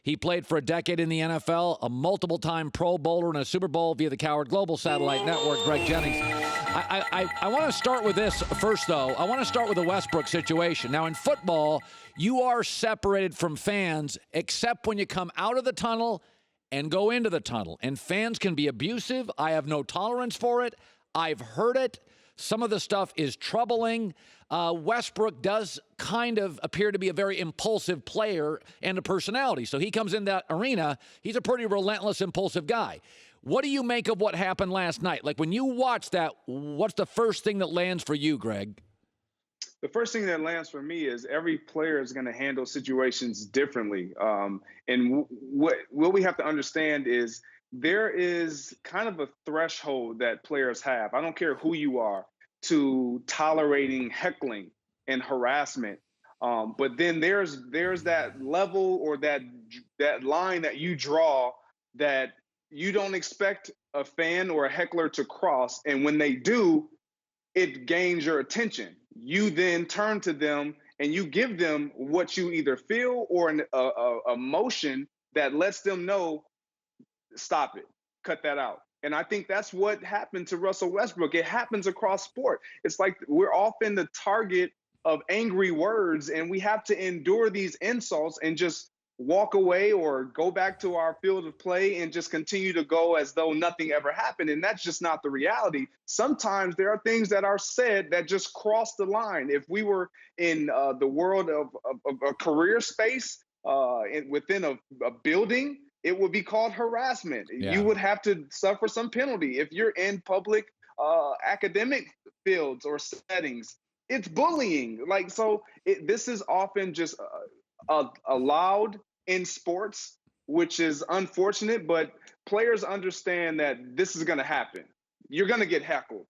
He played for a decade in the NFL, a multiple-time Pro Bowler and a Super Bowl via the Cowherd Global Satellite Network, Greg Jennings. I want to start with this first, though. I want to start with the Westbrook situation. Now, in football, you are separated from fans except when you come out of the tunnel and go into the tunnel. And fans can be abusive. I have no tolerance for it. I've heard it. Some of the stuff is troubling. Westbrook does kind of appear to be a very impulsive player and a personality. So he comes in that arena, he's a pretty relentless, impulsive guy. What do you make of what happened last night? Like, when you watch that, what's the first thing that lands for you, Greg? The first thing that lands for me is every player is going to handle situations differently. And what we have to understand is there is kind of a threshold that players have. I don't care who you are, to tolerating heckling and harassment. But then there's that level or that line that you draw that you don't expect a fan or a heckler to cross. And when they do, it gains your attention. You then turn to them and you give them what you either feel or a motion that lets them know, stop it, cut that out. And I think that's what happened to Russell Westbrook. It happens across sport. It's like we're often the target of angry words, and we have to endure these insults and just walk away or go back to our field of play and just continue to go as though nothing ever happened. And that's just not the reality. Sometimes there are things that are said that just cross the line. If we were in the world of a career space within a building, it would be called harassment. Yeah. You would have to suffer some penalty. If you're in public academic fields or settings, it's bullying. Like, so this is often just allowed in sports, which is unfortunate, but players understand that this is going to happen. You're going to get heckled.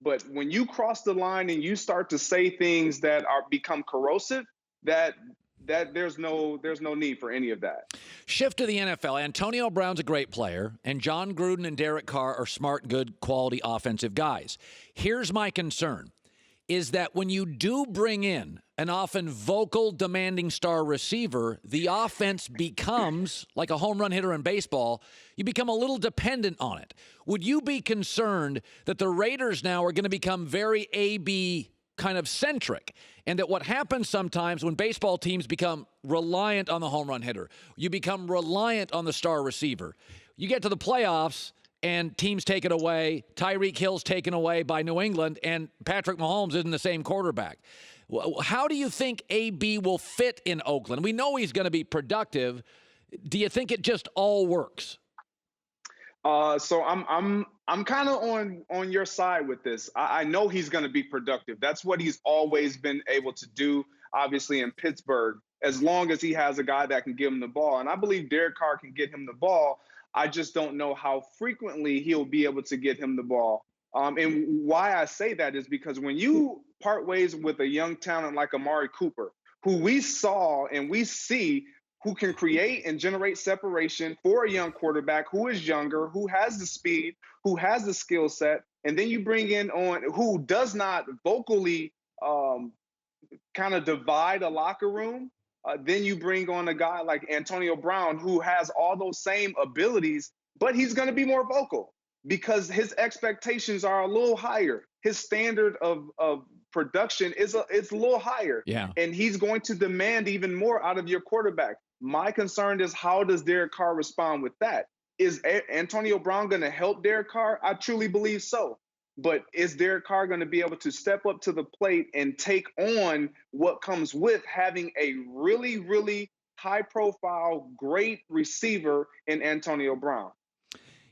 But when you cross the line and you start to say things that become corrosive, that there's no need for any of that. Shift to the NFL. Antonio Brown's a great player, and John Gruden and Derek Carr are smart, good, quality offensive guys. Here's my concern, is that when you do bring in an often vocal, demanding star receiver, the offense becomes like a home run hitter in baseball. You become a little dependent on it. Would you be concerned that the Raiders now are going to become very A-B kind of centric, and that what happens sometimes when baseball teams become reliant on the home run hitter, you become reliant on the star receiver, you get to the playoffs and teams take it away, Tyreek Hill's taken away by New England, and Patrick Mahomes isn't the same quarterback. How do you think AB will fit in Oakland? We know he's going to be productive. Do you think it just all works? So I'm kind of on your side with this. I know he's going to be productive. That's what he's always been able to do, obviously, in Pittsburgh, as long as he has a guy that can give him the ball. And I believe Derek Carr can get him the ball. I just don't know how frequently he'll be able to get him the ball. And why I say that is because when you part ways with a young talent like Amari Cooper, who we saw and we see who can create and generate separation for a young quarterback who is younger, who has the speed, who has the skill set, and then you bring in on who does not vocally kind of divide a locker room. Then you bring on a guy like Antonio Brown, who has all those same abilities, but he's going to be more vocal because his expectations are a little higher. His standard of production is a little higher. Yeah. And he's going to demand even more out of your quarterback. My concern is, how does Derek Carr respond with that? Is Antonio Brown going to help Derek Carr? I truly believe so. But is Derek Carr going to be able to step up to the plate and take on what comes with having a really, really high-profile, great receiver in Antonio Brown?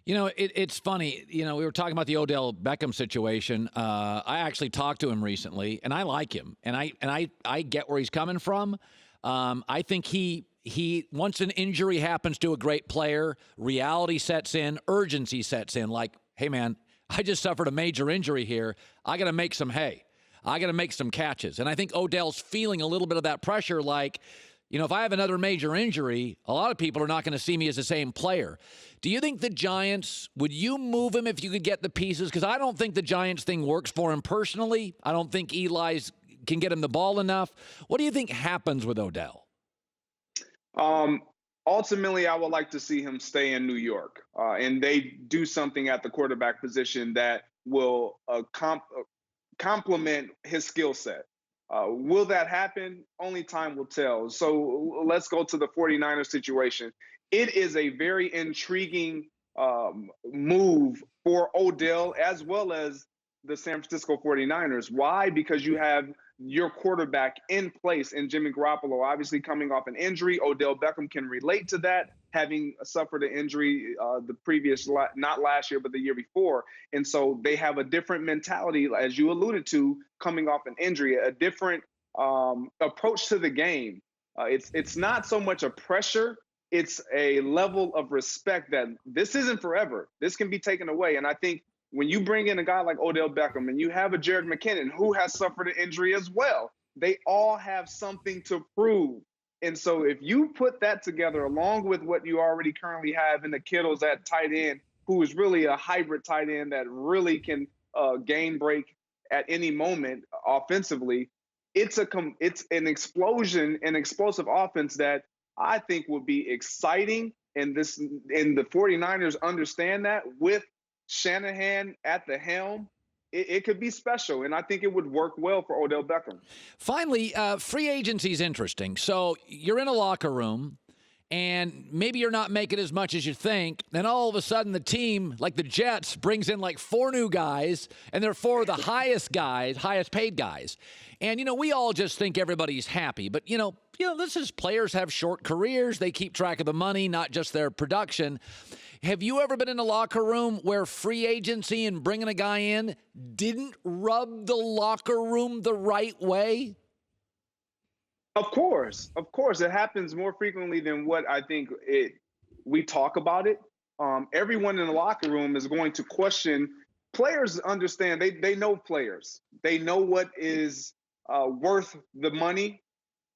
You know, it's funny. You know, we were talking about the Odell Beckham situation. I actually talked to him recently, and I like him, and I get where he's coming from. I think he once an injury happens to a great player, reality sets in, urgency sets in. Like, hey man, I just suffered a major injury here. I got to make some hay. I got to make some catches. And I think Odell's feeling a little bit of that pressure. Like, you know, if I have another major injury, a lot of people are not going to see me as the same player. Do you think the Giants, would you move him if you could get the pieces? Because I don't think the Giants thing works for him personally. I don't think Eli's can get him the ball enough. What do you think happens with Odell? ultimately, I would like to see him stay in New York, and they do something at the quarterback position that will complement his skill set. Will that happen? Only time will tell. So let's go to the 49ers situation. It is a very intriguing move for Odell as well as the San Francisco 49ers. Why? Because you have your quarterback in place in Jimmy Garoppolo, obviously coming off an injury. Odell Beckham can relate to that, having suffered an injury the previous, not last year, but the year before. And so they have a different mentality, as you alluded to, coming off an injury, a different approach to the game. It's not so much a pressure. It's a level of respect that this isn't forever. This can be taken away. And I think when you bring in a guy like Odell Beckham and you have a Jerick McKinnon who has suffered an injury as well, they all have something to prove. And so if you put that together along with what you already currently have in the Kittles at tight end, who is really a hybrid tight end that really can game break at any moment offensively, it's an explosion, an explosive offense that I think will be exciting. And the 49ers understand that with Shanahan at the helm, it could be special, and I think it would work well for Odell Beckham. Finally, free agency is interesting. So you're in a locker room, and maybe you're not making as much as you think. Then all of a sudden, the team, like the Jets, brings in like 4 new guys, and they're 4 of the highest paid guys. And, we all just think everybody's happy. But, this is players have short careers. They keep track of the money, not just their production. Have you ever been in a locker room where free agency and bringing a guy in didn't rub the locker room the right way? Of course. It happens more frequently than what I think we talk about it. Everyone in the locker room is going to question. Players understand. They know players. They know what is worth the money,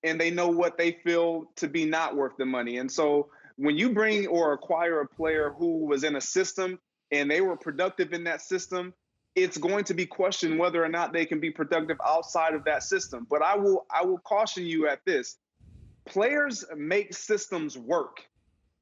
and they know what they feel to be not worth the money. And so when you bring or acquire a player who was in a system and they were productive in that system, it's going to be questioned whether or not they can be productive outside of that system. But I will caution you at this. Players make systems work,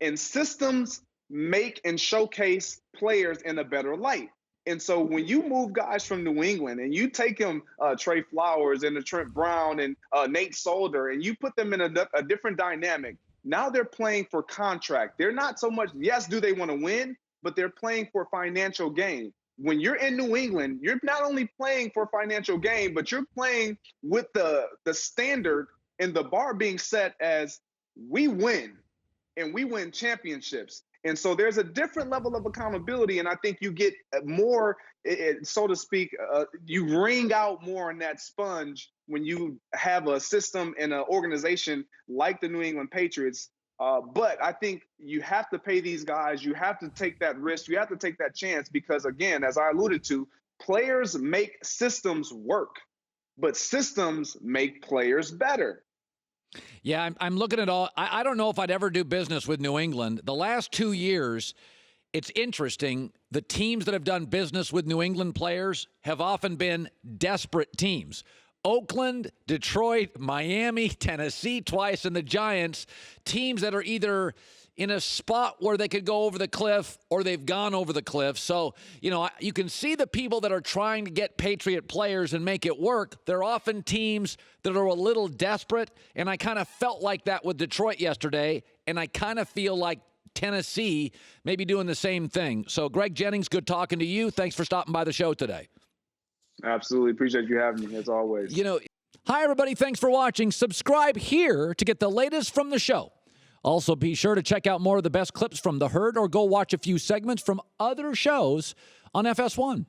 and systems make and showcase players in a better light. And so when you move guys from New England and you take them, Trey Flowers and Trent Brown and Nate Solder, and you put them in a different dynamic, now they're playing for contract. They're not so much, yes, do they want to win, but they're playing for financial gain. When you're in New England, you're not only playing for financial gain, but you're playing with the standard and the bar being set as we win, and we win championships. And so there's a different level of accountability, and I think you get more, so to speak, you wring out more in that sponge when you have a system and an organization like the New England Patriots. But I think you have to pay these guys. You have to take that risk. You have to take that chance because, again, as I alluded to, players make systems work, but systems make players better. Yeah, I'm looking at all. I don't know if I'd ever do business with New England. The last 2 years, it's interesting. The teams that have done business with New England players have often been desperate teams. Oakland, Detroit, Miami, Tennessee twice, and the Giants, teams that are either in a spot where they could go over the cliff or they've gone over the cliff. So, you can see the people that are trying to get Patriot players and make it work. They're often teams that are a little desperate, and I kind of felt like that with Detroit yesterday, and I kind of feel like Tennessee may be doing the same thing. So, Greg Jennings, good talking to you. Thanks for stopping by the show today. Absolutely. Appreciate you having me, as always. Hi, everybody. Thanks for watching. Subscribe here to get the latest from the show. Also, be sure to check out more of the best clips from The Herd or go watch a few segments from other shows on FS1.